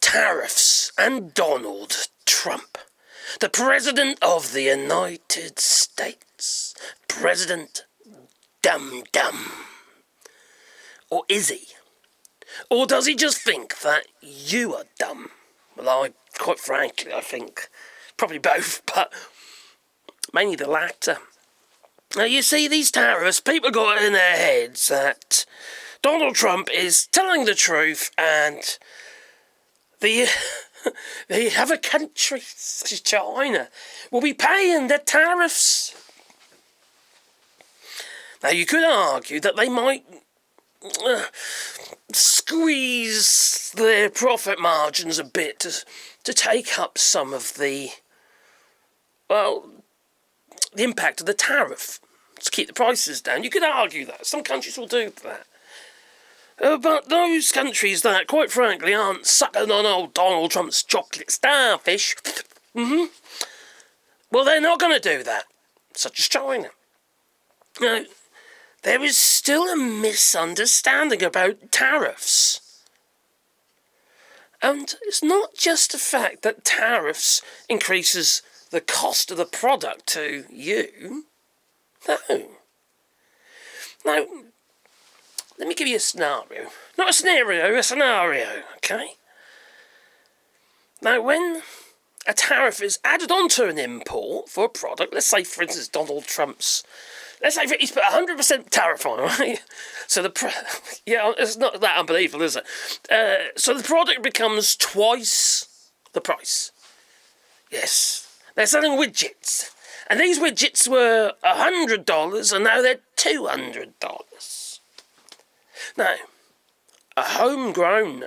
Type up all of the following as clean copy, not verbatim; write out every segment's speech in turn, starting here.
tariffs and Donald Trump, the President of the United States. President Dum-Dum. Or is he? Or does he just think that you are dumb? Well, quite frankly, I think probably both, but mainly the latter. Now, you see, these tariffs, people got it in their heads that Donald Trump is telling the truth, and the other countries, such as China, will be paying their tariffs. Now, you could argue that they might squeeze their profit margins a bit to take up some of the impact of the tariff, to keep the prices down. You could argue that. Some countries will do that. But those countries that, quite frankly, aren't sucking on old Donald Trump's chocolate starfish, well, they're not going to do that, such as China. Now, there is still a misunderstanding about tariffs. And it's not just the fact that tariffs increases the cost of the product to you. No. Now, let me give you a scenario. Not a scenario, a scenario, okay? Now, when a tariff is added onto an import for a product, let's say, for instance, Donald Trump's, let's say he's put 100% tariff on, right? So it's not that unbelievable, is it? So the product becomes twice the price. Yes. They're selling widgets. And these widgets were $100, and now they're $200. Now, a homegrown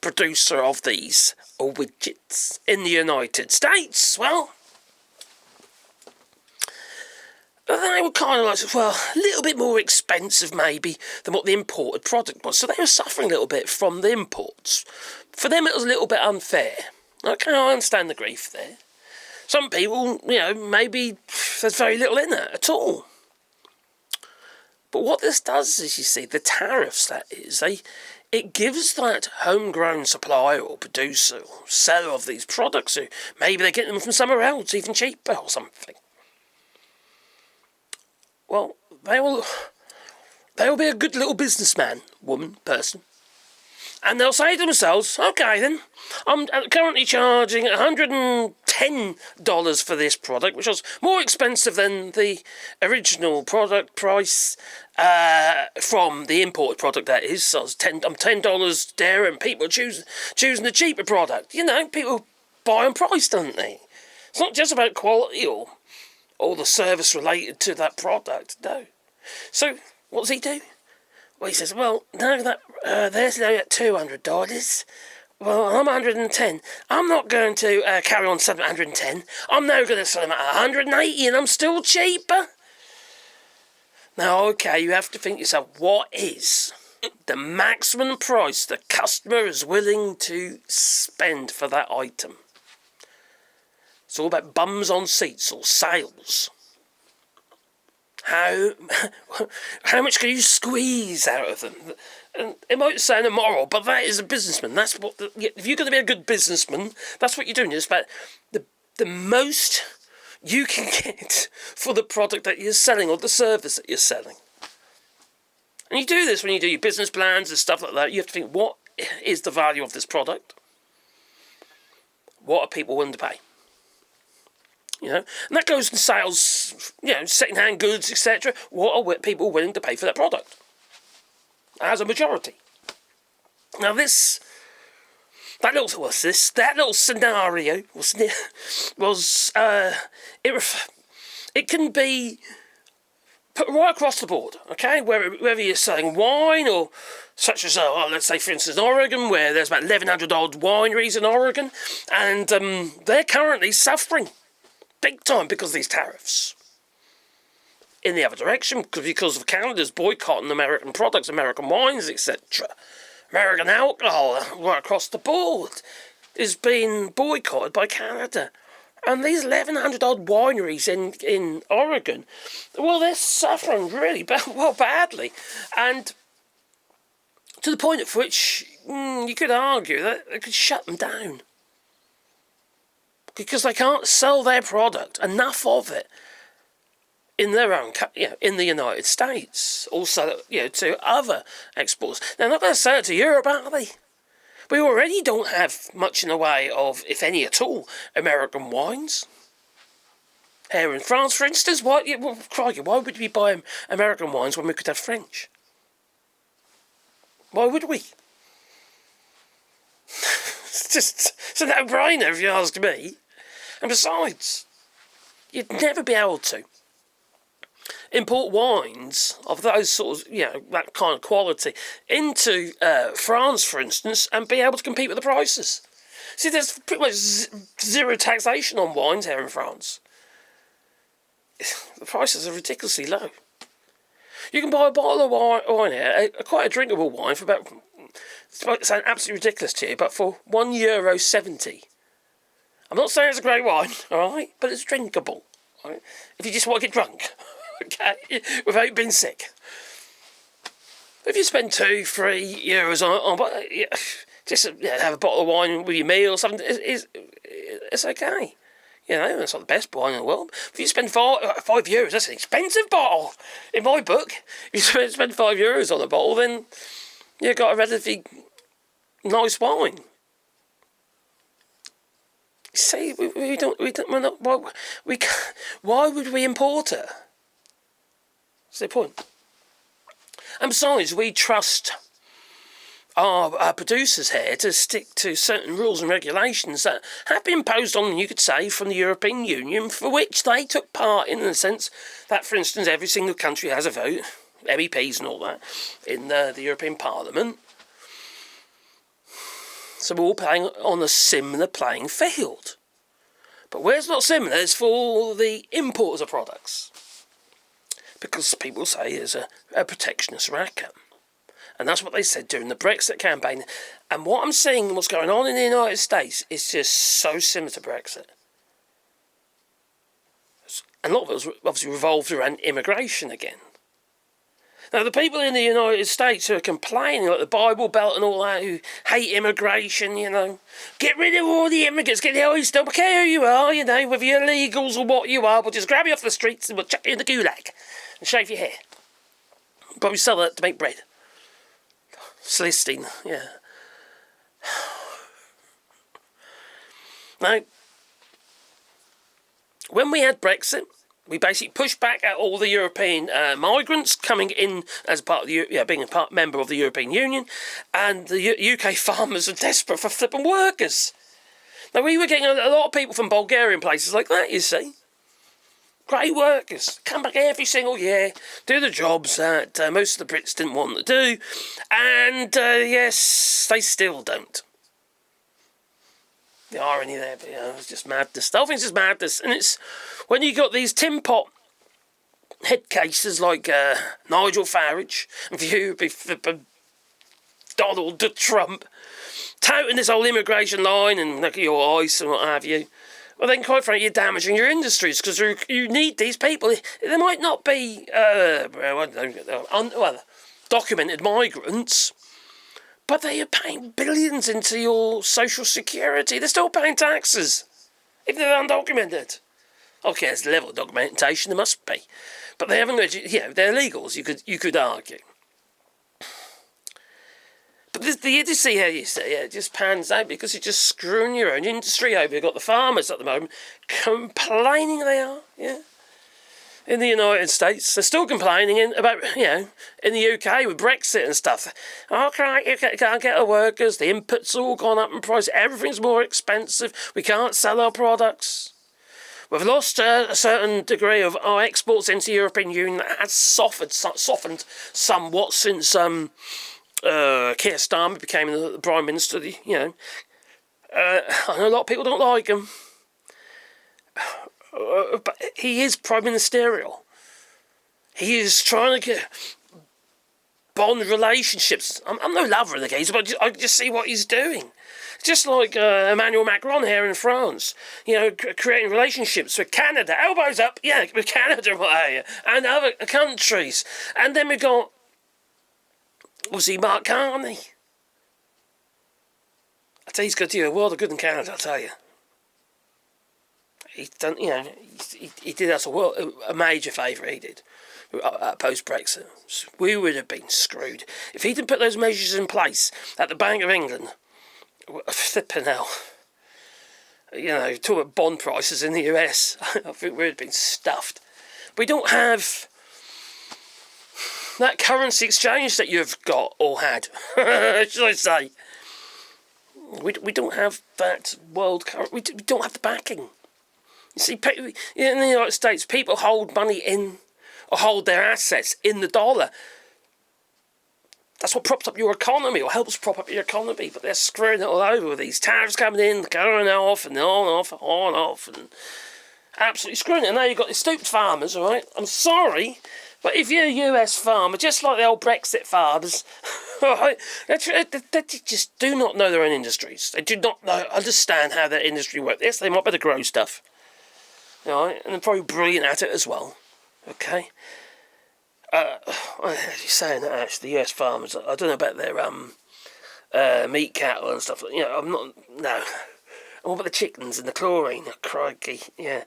producer of these widgets in the United States, well, they were kind of like, a little bit more expensive maybe than what the imported product was. So they were suffering a little bit from the imports. For them, it was a little bit unfair. Okay, I understand the grief there. Some people, maybe there's very little in it at all. But what this does is, you see, the tariffs, that is, it gives that homegrown supplier or producer or seller of these products, who maybe they're getting them from somewhere else, even cheaper or something. Well, they will be a good little businessman, woman, person. And they'll say to themselves, okay then, I'm currently charging $110 for this product, which was more expensive than the original product price from the imported product, that is. So I'm $10 there, and people are choosing the cheaper product. People buy on price, don't they? It's not just about quality or the service related to that product, no. So, what does he do? Well, he says, well, no, there's now at $200. Well, I'm 110. I'm not going to carry on selling at 110. I'm now going to sell them at 180, and I'm still cheaper. Now, okay, you have to think to yourself, what is the maximum price the customer is willing to spend for that item? It's all about bums on seats or sales. How much can you squeeze out of them? And it might sound immoral, but that is a businessman. That's what. If you're going to be a good businessman, that's what you're doing. It's about the most you can get for the product that you're selling or the service that you're selling. And you do this when you do your business plans and stuff like that. You have to think, what is the value of this product? What are people willing to pay? And that goes in sales, second-hand goods, etc. What are people willing to pay for that product? As a majority. Now that little scenario was it can be put right across the board, okay? Whether you're selling wine or such as, let's say, for instance, in Oregon, where there's about 1,100 odd wineries in Oregon, and they're currently suffering big time because of these tariffs. In the other direction, because of Canada's boycotting American products, American wines, etc. American alcohol, right across the board, is being boycotted by Canada. And these 1,100 odd wineries in Oregon, well, they're suffering really badly. And to the point at which, you could argue that they could shut them down. Because they can't sell their product, enough of it, in their own, in the United States. Also, to other exports. They're not going to sell it to Europe, are they? We already don't have much in the way of, if any at all, American wines. Here in France, for instance, why would we buy American wines when we could have French? Why would we? It's a no-brainer if you ask me. And besides, you'd never be able to import wines of those sorts, that kind of quality into France, for instance, and be able to compete with the prices. See, there's pretty much zero taxation on wines here in France. The prices are ridiculously low. You can buy a bottle of wine here, quite a drinkable wine, for about, it sounds absolutely ridiculous to you, but for €1.70. I'm not saying it's a great wine, all right, but it's drinkable. Right? If you just want to get drunk, okay, without being sick. If you spend €2-3 on just have a bottle of wine with your meal or something, it's okay. It's not the best wine in the world. If you spend €5, that's an expensive bottle. In my book, if you spend €5 on a bottle, then you've got a relatively nice wine. See, why would we import it? That's the point. And besides, we trust our producers here to stick to certain rules and regulations that have been imposed on them, you could say, from the European Union, for which they took part in the sense that, for instance, every single country has a vote, MEPs and all that, in the European Parliament. So we're all playing on a similar playing field. But where it's not similar is for the importers of products. Because people say it's a protectionist racket. And that's what they said during the Brexit campaign. And what I'm seeing, what's going on in the United States, is just so similar to Brexit. And a lot of it was obviously revolved around immigration again. Now, the people in the United States who are complaining, like the Bible Belt and all that, who hate immigration, get rid of all the immigrants, get the old don't care who you are, whether you're illegals or what you are, we'll just grab you off the streets and we'll chuck you in the gulag and shave your hair. Probably sell that to make bread. Celestine, yeah. Now, when we had Brexit, we basically pushed back at all the European migrants coming in as part of being a member of the European Union, and the UK farmers are desperate for flipping workers. Now, we were getting a lot of people from Bulgaria and places like that, you see. Great workers, come back every single year, do the jobs that most of the Brits didn't want to do, and yes, they still don't. The irony there, but it's just madness. The whole thing's just madness, and it's when you got these tin pot head cases like Nigel Farage and Donald Trump touting this whole immigration line and look at your ice and what have you. Well, then, quite frankly, you're damaging your industries because you need these people. They might not be documented migrants, but they are paying billions into your social security. They're still paying taxes, if they're undocumented. Okay, there's a level of documentation, there must be. But they haven't, they're illegals, you could argue. But the idiocy here, you see, it just pans out because you're just screwing your own industry over. You've got the farmers at the moment complaining they are, in the United States. They're still complaining about, in the UK with Brexit and stuff. Okay, you can't get the workers, the inputs all gone up in price, everything's more expensive, we can't sell our products. We've lost a certain degree of our exports into the European Union. That has softened somewhat since Keir Starmer became the Prime Minister. I know a lot of people don't like him. But he is prime ministerial. He is trying to bond relationships. I'm no lover of the case, but I just see what he's doing. Just like Emmanuel Macron here in France, creating relationships with Canada, elbows up, with Canada, and other countries. And then we've got, obviously, Mark Carney. He's going to do a world of good in Canada, I'll tell you. He's done, he did us a major favour, he did, post-Brexit. We would have been screwed. If he didn't put those measures in place at the Bank of England, flipping hell. Talk about bond prices in the US, I think we would have been stuffed. We don't have that currency exchange that you've got or had, should I say. We don't have that world currency. We don't have the backing. You see, in the United States, people hold money in, or hold their assets in the dollar. That's what props up your economy, or helps prop up your economy. But they're screwing it all over with these tariffs coming in, going off, and on off, and absolutely screwing it. And now you've got the stooped farmers, all right? I'm sorry, but if you're a US farmer, just like the old Brexit farmers, right, they just do not know their own industries. They do not understand how their industry works. Yes, they might better grow stuff. Right, and they're probably brilliant at it as well. Okay. You're saying that actually, the US farmers, I don't know about their meat cattle and stuff. I'm not. No. And what about the chickens and the chlorine? Oh, crikey, yeah.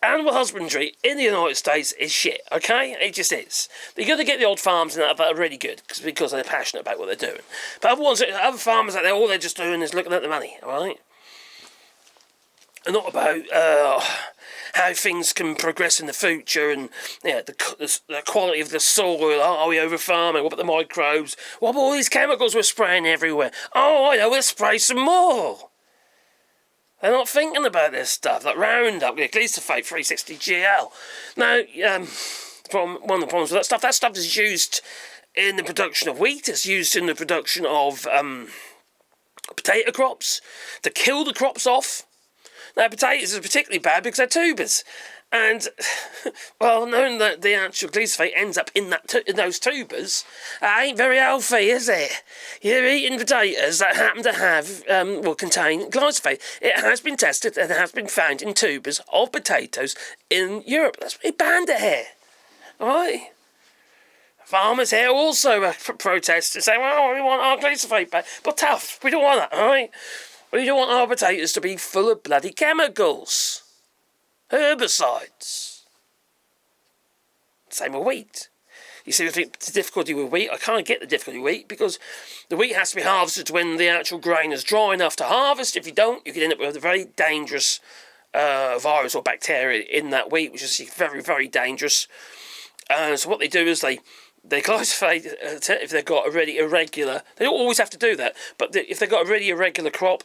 Animal husbandry in the United States is shit. Okay, it just is. You're going to get the old farms and that are really good because they're passionate about what they're doing. But other farmers out there, all they're just doing is looking at the money. All right. And not about how things can progress in the future and the quality of the soil. Are we over farming? What about the microbes? What about all these chemicals we're spraying everywhere? Oh, I know, we'll spray some more. They're not thinking about this stuff, like Roundup, glyphosate, 360GL. Now, one of the problems with that stuff is used in the production of wheat. It's used in the production of potato crops to kill the crops off. Now, potatoes are particularly bad because they're tubers. And, knowing that the actual glyphosate ends up in those tubers, ain't very healthy, is it? You're eating potatoes that happen to have, contain glyphosate. It has been tested and has been found in tubers of potatoes in Europe. That's why they banned it here. Alright? Farmers here also protest and say, well, we want our glyphosate back. But tough, we don't want that, alright? We don't want our potatoes to be full of bloody chemicals. Herbicides. Same with wheat. You see the difficulty with wheat? I can't get the difficulty with wheat because the wheat has to be harvested when the actual grain is dry enough to harvest. If you don't, you can end up with a very dangerous virus or bacteria in that wheat, which is very, very dangerous. So what they do is they glyphosate if they've got a really irregular. They don't always have to do that, but if they've got a really irregular crop,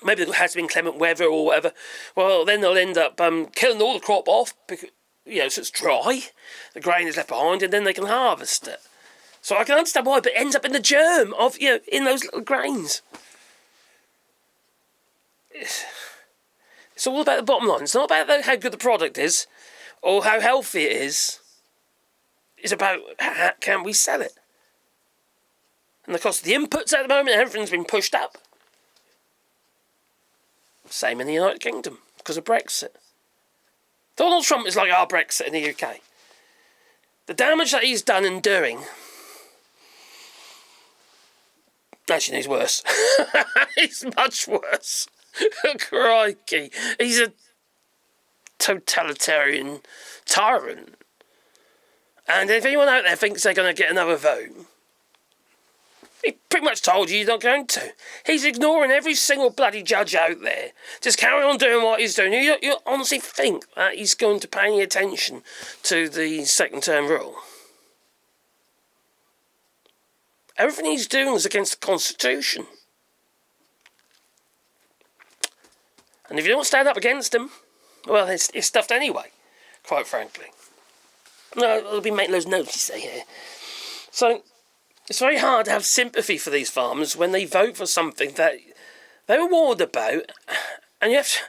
maybe it has been inclement weather or whatever, well, then they'll end up killing all the crop off, because, so it's dry, the grain is left behind, and then they can harvest it. So I can understand why, but it ends up in the germ of, in those little grains. It's all about the bottom line. It's not about how good the product is, or how healthy it is. It's about how can we sell it. And the cost of the inputs at the moment, everything's been pushed up. Same in the United Kingdom, because of Brexit. Donald Trump is like our Brexit in the UK. The damage that he's done and doing... Actually, he's worse. He's much worse. Crikey. He's a totalitarian tyrant. And if anyone out there thinks they're going to get another vote, he pretty much told you he's not going to. He's ignoring every single bloody judge out there. Just carry on doing what he's doing. You honestly think that he's going to pay any attention to the second-term rule? Everything he's doing is against the Constitution. And if you don't stand up against him, well, it's stuffed anyway, quite frankly. No, I'll be making those notes, you say, here. So, it's very hard to have sympathy for these farmers when they vote for something that they were warned about, and you have to...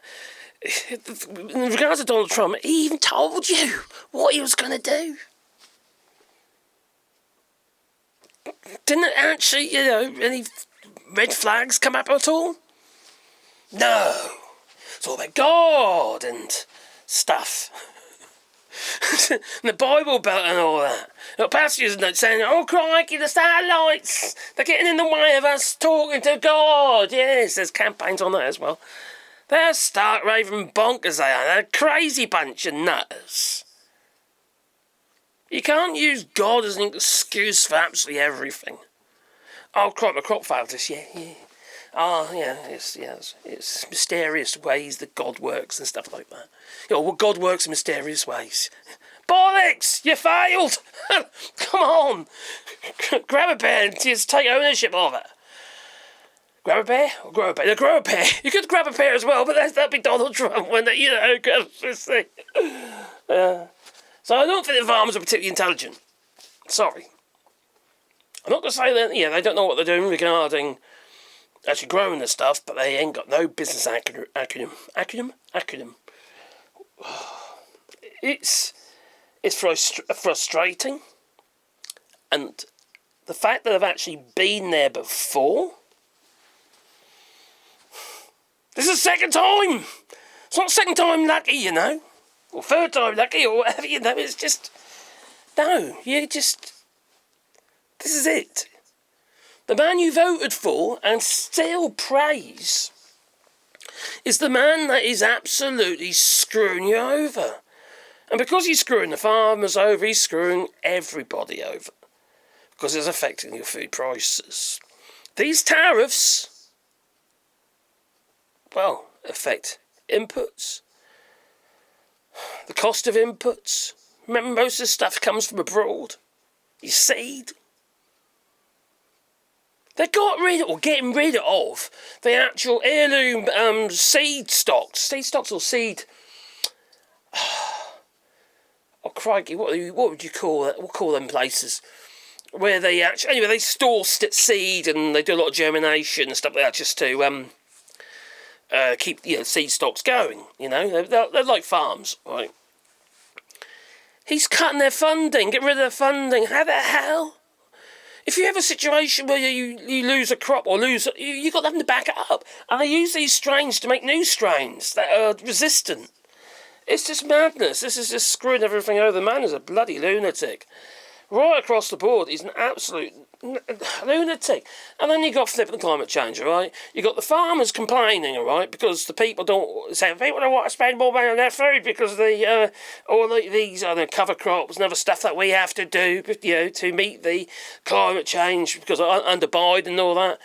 In regards to Donald Trump, he even told you what he was going to do. Didn't it actually, any red flags come up at all? No. It's all about God and stuff. and the Bible Belt and all that. Got pastors saying, oh crikey, the satellites, they're getting in the way of us talking to God. Yes, there's campaigns on that as well. They're stark raving bonkers, they are. They're a crazy bunch of nutters. You can't use God as an excuse for absolutely everything. Oh, crop, my crop failed this year, yeah. Oh, yeah, it's mysterious ways that God works and stuff like that. You know, well, God works in mysterious ways. Bollocks! You failed! Come on! Grab a bear and just take ownership of it. Grab a bear or grow a bear? No, grow a bear. You could grab a bear as well, but that'd be Donald Trump when they, grab this thing. So I don't think the farmers are particularly intelligent. Sorry. I'm not going to say that, they don't know what they're doing regarding actually growing the stuff, but they ain't got no business acumen. It's frustrating, and the fact that I've actually been there before. This is the second time. It's not second time lucky, or third time lucky, or whatever. It's just This is it. The man you voted for and still praise is the man that is absolutely screwing you over. And because he's screwing the farmers over, he's screwing everybody over. Because it's affecting your food prices. These tariffs, affect inputs. The cost of inputs. Remember, most of the stuff comes from abroad. Your seed. They getting rid of the actual heirloom seed stocks. Seed stocks or seed... Oh, crikey, what would you call it? We'll call them places. Where they actually... Anyway, they store seed and they do a lot of germination and stuff like that just to keep seed stocks going. They're like farms, right? He's cutting their funding, getting rid of their funding. How the hell? If you have a situation where you lose a crop or you got them to back it up. And they use these strains to make new strains that are resistant. It's just madness. This is just screwing everything over. The man is a bloody lunatic. Right across the board, he's an absolute lunatic. And then you got flipping climate change, all right? You got the farmers complaining, all right, because the people don't want to spend more money on their food because of these cover crops and other stuff that we have to do, to meet the climate change because under Biden and all that.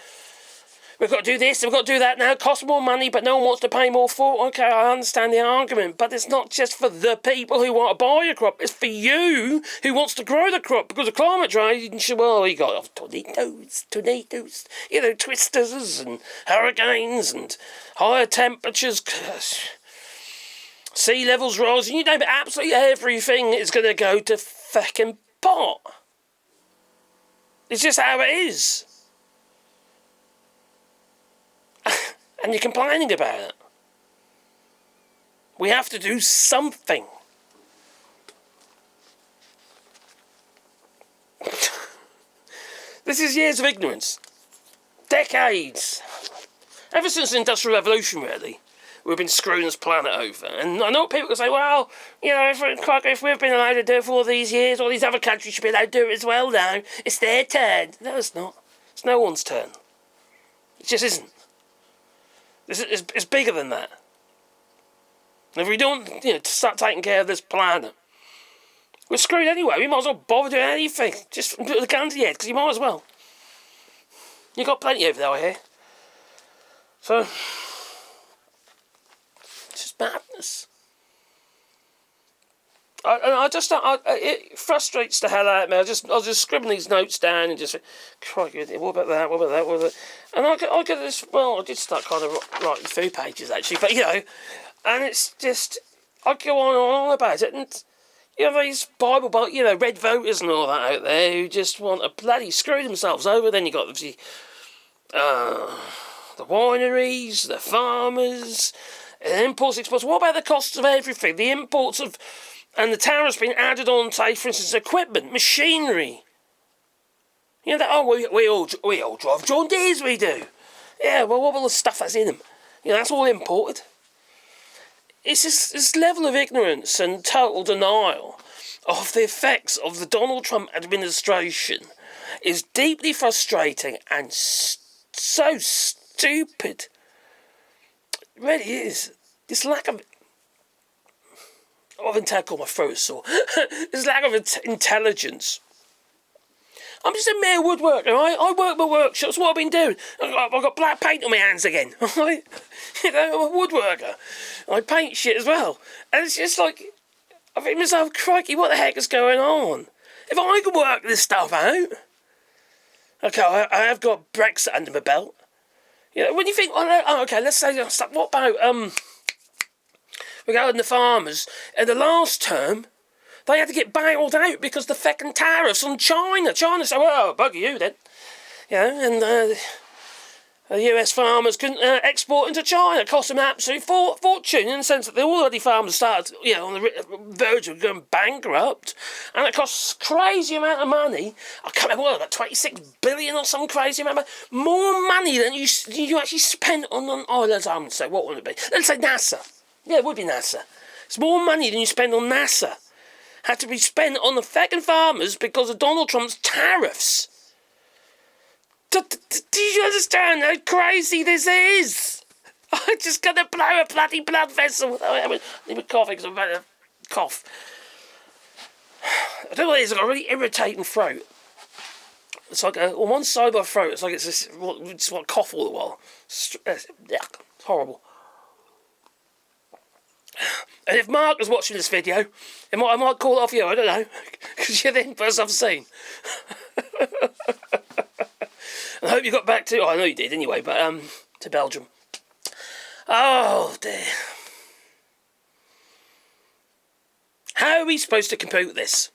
We've got to do this, we've got to do that now. It costs more money, but no one wants to pay more for it. Okay, I understand the argument, but it's not just for the people who want to buy a crop. It's for you who wants to grow the crop because of climate change. Well, you got tornadoes, twisters and hurricanes and higher temperatures, sea levels rising. But absolutely everything is going to go to fucking pot. It's just how it is. And you're complaining about it. We have to do something. This is years of ignorance. Decades. Ever since the Industrial Revolution, really, we've been screwing this planet over. And I know people can say, well, if we've been allowed to do it for all these years, all these other countries should be allowed to do it as well now. It's their turn. No, it's not. It's no one's turn. It just isn't. It's bigger than that. And if we don't, start taking care of this planet, we're screwed anyway. We might as well bother doing anything. Just put the gun to your head, because you might as well. You got plenty over there, I hear. So, it's just madness. It frustrates the hell out of me. I was just scribbling these notes down and just, crikey, what about that? And I get this. Well, I did start kind of writing food pages actually, but and it's just I go on and on about it, and these Bible, red voters and all that out there who just want to bloody screw themselves over. Then you got the wineries, the farmers, and imports, exports. What about the costs of everything? The imports of. And the tariffs been added on, say, for instance, equipment, machinery. We all drive John Deeres, we do. Yeah, well, what about the stuff that's in them? That's all imported. it's this level of ignorance and total denial of the effects of the Donald Trump administration is deeply frustrating and so stupid. It really is. This lack of intelligence, my throat is sore. This lack of intelligence. I'm just a mere woodworker, right? I work my workshops. What I've been doing, I've got black paint on my hands again. Right? You know, I'm a woodworker. I paint shit as well, and it's just like I think to myself, crikey, what the heck is going on? If I could work this stuff out, okay, I have got Brexit under my belt. You know, when you think, okay, let's say, what about regarding the farmers in the last term? They had to get bailed out because the fucking tariffs on China. China said, well, bugger you then. You know, and the US farmers couldn't export into China. It cost them an absolute fortune in the sense that the already farmers started, you know, on the verge of going bankrupt. And it costs crazy amount of money. I can't remember, about 26 billion or some crazy amount of money. More money than you actually spent on let's say, what would it be? Let's say NASA. Yeah, it would be NASA. It's more money than you spend on NASA. Had to be spent on the fucking farmers because of Donald Trump's tariffs. Do you understand how crazy this is? I'm just going to blow a bloody blood vessel. I'm coughing because I'm about to cough. I don't know what it is. I've got a really irritating throat. It's like on one side of my throat, it's like it's just like cough all the while. It's horrible. And if Mark was watching this video, I might call it off you, I don't know, because you're the only person I've seen. I hope you got back to, I know you did anyway, but to Belgium. Oh dear. How are we supposed to compute this?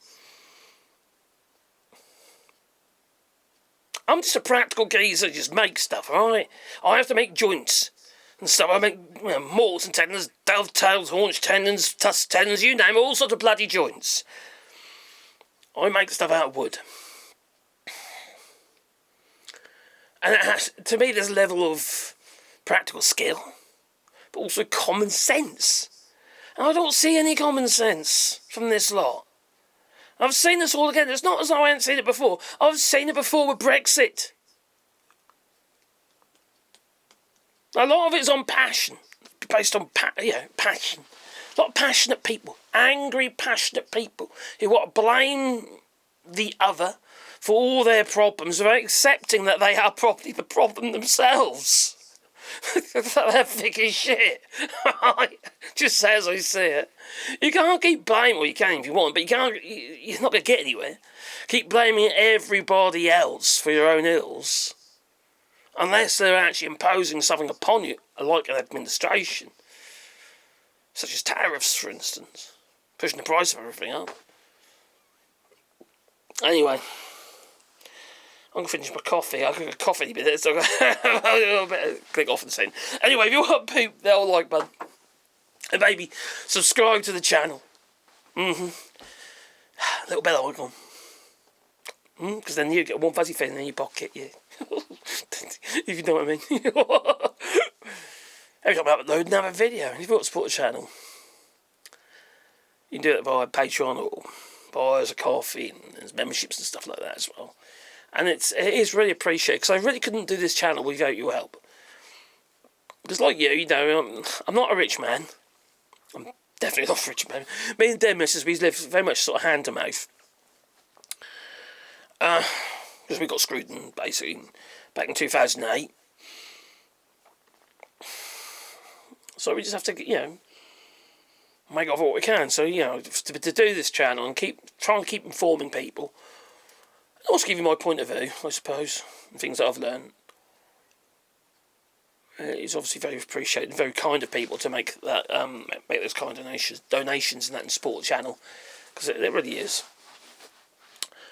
I'm just a practical geezer, just make stuff, alright? I have to make joints. And stuff. I make morts and tendons, dovetails, haunch tendons, tusk tendons, you name it, all sorts of bloody joints. I make stuff out of wood. And it has, to me, there's a level of practical skill, but also common sense. And I don't see any common sense from this lot. I've seen this all again. It's not as though I hadn't seen it before. I've seen it before with Brexit. A lot of it's on passion, based on passion. A lot of passionate people, angry, passionate people who want to blame the other for all their problems without accepting that they are probably the problem themselves. They're thick as shit. Just say as I see it. You can't keep blaming, well you can if you want, but you're not going to get anywhere. Keep blaming everybody else for your own ills. Unless they're actually imposing something upon you, like an administration. Such as tariffs, for instance. Pushing the price of everything up. Anyway. I'm going to finish my coffee. I could cough any minute, so I better click off and send. Anyway, if you want to poop, that old like button. And maybe subscribe to the channel. Little bell icon. Because then you get one fuzzy thing in your pocket, yeah. If you know what I mean. Every time I upload another video, if you want to support the channel, you can do it via Patreon or buy us a coffee, and there's memberships and stuff like that as well. And it is really appreciated, because I really couldn't do this channel without your help. Because like you know, I'm not a rich man. I'm definitely not a rich man. Me and Dead Missus, we live very much sort of hand to mouth. Because we got screwed in, basically back in 2008. So we just have to, you know, make of what we can. So, you know, to do this channel and try and keep informing people. And also give you my point of view, I suppose, and things that I've learned. It's obviously very appreciated and very kind of people to make that make those kind of donations and that and support the channel, because it really is.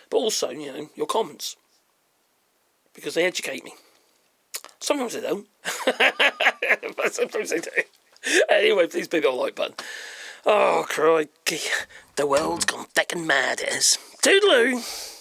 But also, you know, your comments, because they educate me. Sometimes they don't, but sometimes they do. Anyway, please hit that like button. Oh, crikey. The world's gone feckin' mad, it is. Toodaloo!